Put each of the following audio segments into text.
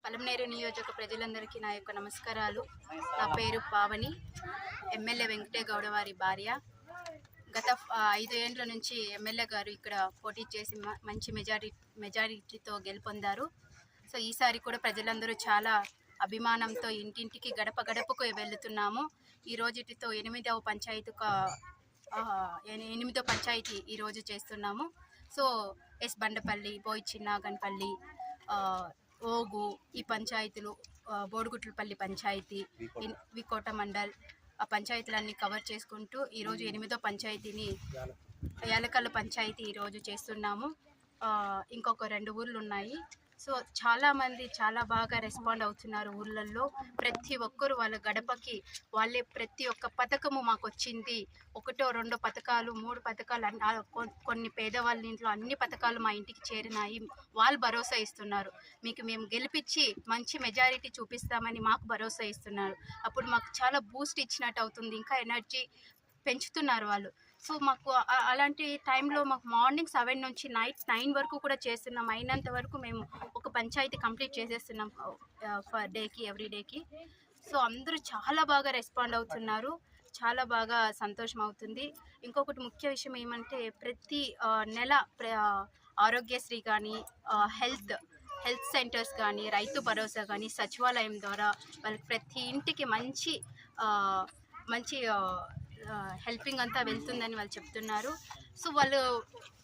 పలమనేరు నియోజక ప్రజలందరికీ నా యొక్క నమస్కారాలు. నా పేరు పావని, ఎమ్మెల్యే వెంకటే గౌడ వారి భార్య. గత 5 ఏండ్ల నుంచి ఎమ్మెల్యే గారు ఇక్కడ పోటీ చేసి మంచి మెజారిటీతో గెలుపొందారు. సో ఈసారి కూడా ప్రజలందరూ చాలా అభిమానంతో ఇంటింటికి గడప గడపకు వెళ్తున్నాము. ఈ రోజుటితో 8వ పంచాయతీ ఈరోజు చేస్తున్నాము. సో బండపల్లి, బోయిచిన్నాగన్పల్లి, ఓగు ఈ పంచాయతీలు, బోడుగుట్లపల్లి పంచాయతీ, వికోట మండల్ ఆ పంచాయతీలన్నీ కవర్ చేసుకుంటూ ఈరోజు 8వ పంచాయతీని యాలకల్లు పంచాయతీ ఈరోజు చేస్తున్నాము. ఇంకొక 2 ఊర్లు ఉన్నాయి. సో చాలామంది చాలా బాగా రెస్పాండ్ అవుతున్నారు. ఊళ్ళల్లో ప్రతి ఒక్కరు వాళ్ళ గడపకి వాళ్ళే ప్రతి ఒక్క పథకము మాకు వచ్చింది, 1, 2 పథకాలు, 3 పథకాలు, కొన్ని పేదవాళ్ళ ఇంట్లో అన్ని పథకాలు మా ఇంటికి చేరినాయి. వాళ్ళు భరోసా ఇస్తున్నారు. మీకు మేము గెలిపించి మంచి మెజారిటీ చూపిస్తామని మాకు భరోసా ఇస్తున్నారు. అప్పుడు మాకు చాలా బూస్ట్ ఇచ్చినట్టు అవుతుంది. ఇంకా ఎనర్జీ పెంచుతున్నారు వాళ్ళు. సో మాకు అలాంటి టైంలో మాకు మార్నింగ్ 7 నుంచి నైట్ 9 వరకు కూడా చేస్తున్నాం. అయినంత వరకు మేము ఒక పంచాయతీ కంప్లీట్ చేసేస్తున్నాం ఫర్ డేకి, ఎవ్రీ డేకి. సో అందరూ చాలా బాగా రెస్పాండ్ అవుతున్నారు. చాలా బాగా సంతోషం అవుతుంది. ఇంకొకటి ముఖ్య విషయం ఏమంటే ప్రతి నెల ఆరోగ్యశ్రీ కానీ, హెల్త్ సెంటర్స్ కానీ, రైతు భరోసా కానీ, సచివాలయం ద్వారా వాళ్ళకి ప్రతి ఇంటికి మంచి హెల్పింగ్ అంతా వెళ్తుందని వాళ్ళు చెప్తున్నారు. సో వాళ్ళు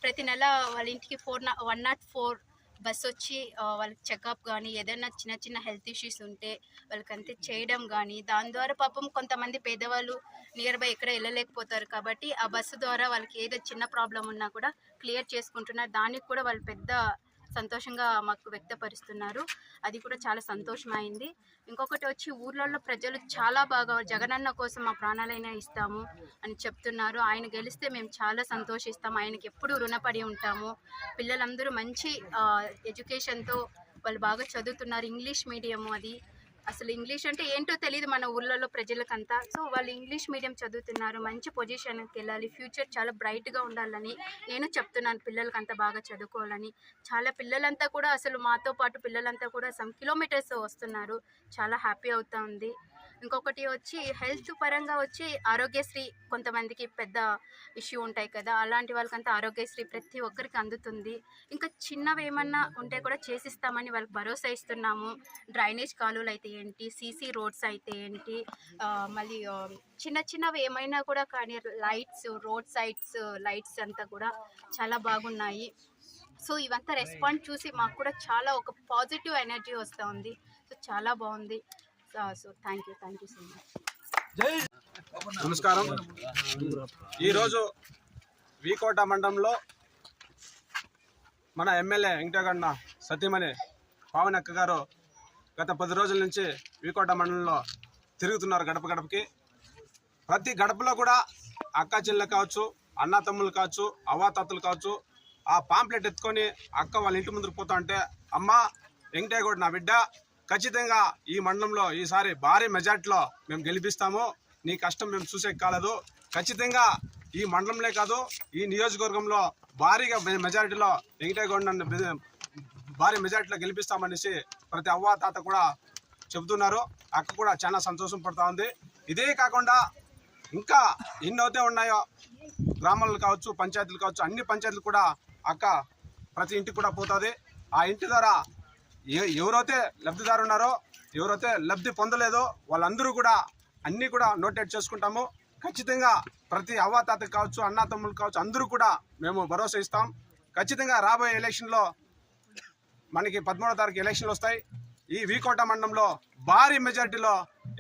ప్రతి నెల వాళ్ళ ఇంటికి 104 బస్సు వచ్చి వాళ్ళకి చెకప్ కానీ, ఏదైనా చిన్న హెల్త్ ఇష్యూస్ ఉంటే వాళ్ళకంతే చేయడం కానీ, దాని ద్వారా పాపం కొంతమంది పేదవాళ్ళు నియర్ బై ఎక్కడ వెళ్ళలేకపోతారు కాబట్టి ఆ బస్సు ద్వారా వాళ్ళకి ఏదో చిన్న ప్రాబ్లం ఉన్నా కూడా క్లియర్ చేసుకుంటున్నారు. దానికి కూడా వాళ్ళు పెద్ద సంతోషంగా మాకు వ్యక్తపరుస్తున్నారు. అది కూడా చాలా సంతోషమైంది. ఇంకొకటి వచ్చి ఊర్లలో ప్రజలు చాలా బాగా జగనన్న కోసం మా ప్రాణాలైనా ఇస్తాము అని చెప్తున్నారు. ఆయన గెలిస్తే మేము చాలా సంతోషిస్తాము. ఆయనకి ఎప్పుడూ రుణపడి ఉంటాము. పిల్లలందరూ మంచి ఎడ్యుకేషన్తో వాళ్ళు బాగా చదువుతున్నారు. ఇంగ్లీష్ మీడియం, అది అసలు ఇంగ్లీష్ అంటే ఏంటో తెలియదు మన ఊళ్ళలో ప్రజలకంతా. సో వాళ్ళు ఇంగ్లీష్ మీడియం చదువుతున్నారు. మంచి పొజిషన్కి వెళ్ళాలి, ఫ్యూచర్ చాలా బ్రైట్గా ఉండాలని నేను చెప్తున్నాను. పిల్లలకంతా బాగా చదువుకోవాలని. చాలా పిల్లలంతా కూడా అసలు మాతో పాటు పిల్లలంతా కూడా సమ్ కిలోమీటర్స్ వస్తున్నారు. చాలా హ్యాపీ అవుతా ఉంది. ఇంకొకటి వచ్చి హెల్త్ పరంగా వచ్చి ఆరోగ్యశ్రీ కొంతమందికి పెద్ద ఇష్యూ ఉంటాయి కదా, అలాంటి వాళ్ళకంతా ఆరోగ్యశ్రీ ప్రతి ఒక్కరికి అందుతుంది. ఇంకా చిన్నవి ఏమన్నా ఉంటే కూడా చేసిస్తామని వాళ్ళకి భరోసా ఇస్తున్నాము. డ్రైనేజ్ కాలువలు అయితే ఏంటి, సీసీ రోడ్స్ అయితే ఏంటి, మళ్ళీ చిన్నవి ఏమైనా కూడా కానీ లైట్స్, రోడ్ సైడ్స్ లైట్స్ అంతా కూడా చాలా బాగున్నాయి. సో ఇవంతా రెస్పాండ్ చూసి మాకు కూడా చాలా ఒక పాజిటివ్ ఎనర్జీ వస్తూ ఉంది. సో చాలా బాగుంది. So thank you so much. నమస్కారం. ఈరోజు వికోట మండలంలో మన ఎమ్మెల్యే వెంకటగౌడ సతీమణి పావని అక్క గారు గత 10 రోజుల నుంచి వికోట మండలంలో తిరుగుతున్నారు గడప గడపకి. ప్రతి గడపలో కూడా అక్క చెల్లెలు కావచ్చు, అన్న తమ్ముళ్ళు కావచ్చు, అవ్వాతాతలు కావచ్చు, ఆ పాంప్లెట్ ఎత్తుకొని అక్క వాళ్ళ ఇంటి ముందుకు పోతా అంటే, అమ్మ వెంకటగౌడ నా బిడ్డ, ఖచ్చితంగా ఈ మండలంలో ఈసారి భారీ మెజార్టీలో మేము గెలిపిస్తాము. నీ కష్టం మేము చూసే కాలేదు. ఖచ్చితంగా ఈ మండలంలో కాదు, ఈ నియోజకవర్గంలో భారీగా మెజారిటీలో వెంకటగౌడ భారీ మెజారిటీలో గెలిపిస్తామనేసి ప్రతి అవ్వ తాత కూడా చెబుతున్నారు. అక్క కూడా చాలా సంతోషం పడుతూ ఉంది. ఇదే కాకుండా ఇంకా ఎన్నైతే ఉన్నాయో గ్రామాలు కావచ్చు, పంచాయతీలు కావచ్చు, అన్ని పంచాయతీలు కూడా అక్క ప్రతి ఇంటికి కూడా పోతుంది. ఆ ఇంటి ద్వారా ఎవరైతే లబ్ధిదారు ఉన్నారో, ఎవరైతే లబ్ధి పొందలేదో వాళ్ళందరూ కూడా అన్నీ కూడా నోటెడ్ చేసుకుంటాము. ఖచ్చితంగా ప్రతి అవ్వాతాతకు కావచ్చు, అన్నా తమ్ముళ్ళు కావచ్చు, అందరూ కూడా మేము భరోసా ఇస్తాం. ఖచ్చితంగా రాబోయే ఎలక్షన్లో మనకి 13వ తారీఖు ఎలక్షన్లు వస్తాయి. ఈ వికోట మండలంలో భారీ మెజారిటీలో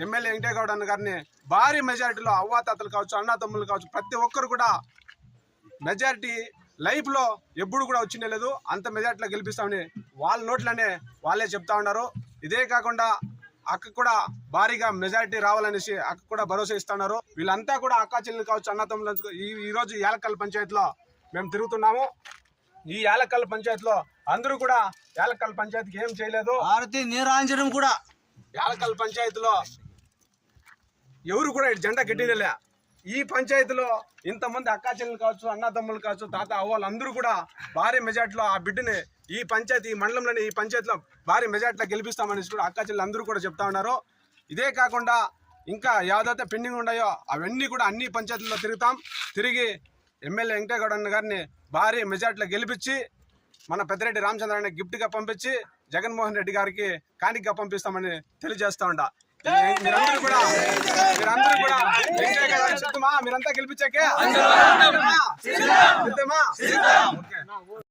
ఎమ్మెల్యే వెంకటగౌడ గారిని భారీ మెజారిటీలో అవ్వాతాతలు కావచ్చు, అన్నా తమ్ముళ్ళు కావచ్చు, ప్రతి ఒక్కరు కూడా మెజారిటీ లైఫ్లో ఎప్పుడు కూడా వచ్చిందే లేదు, అంత మెజార్టీలో గెలిపిస్తామని వాళ్ళ నోట్లనే వాళ్ళే చెప్తా ఉన్నారు. ఇదే కాకుండా అక్క కూడా భారీగా మెజారిటీ రావాలనేసి అక్క కూడా భరోసా ఇస్తున్నారు. వీళ్ళంతా కూడా అక్క చెల్లెలు కావచ్చు, అన్న తమ్ముళ్ళు ఈరోజు యాలకల్ పంచాయతీలో మేము తిరుగుతున్నాము. ఈ యాలకల్ పంచాయతీలో అందరూ కూడా యాలకల్ పంచాయతీకి ఏం చేయలేదు. నీరాంజనం కూడా యాలకల్ పంచాయతీలో ఎవరు కూడా జెండా కట్టినలే. ఈ పంచాయతీలో ఇంతమంది అక్కా చెల్లెలు కావచ్చు, అన్నదమ్ములు కావచ్చు, తాత అవ్వాలి అందరూ కూడా భారీ మెజార్టీలో ఆ బిడ్డని ఈ పంచాయతీ ఈ మండలంలోని ఈ పంచాయతీలో భారీ మెజార్టీలో గెలిపిస్తామనేసి కూడా అక్కా చెల్లెలు అందరూ కూడా చెప్తా ఉన్నారు. ఇదే కాకుండా ఇంకా ఏదైతే పెండింగ్ ఉన్నాయో అవన్నీ కూడా అన్ని పంచాయతీల్లో తిరిగి ఎమ్మెల్యే వెంకటగౌడ అన్న గారిని భారీ మెజార్టీలో గెలిపించి మన పెద్దిరెడ్డి రామచంద్రాన్ని గిఫ్ట్గా పంపించి జగన్మోహన్ రెడ్డి గారికి కాணிకగా పంపిస్తామని తెలియజేస్తా ఉంటా. మీరందరూ కూడా సిద్ధమా? మీరంతా గెలిపించాకే సిద్ధమా?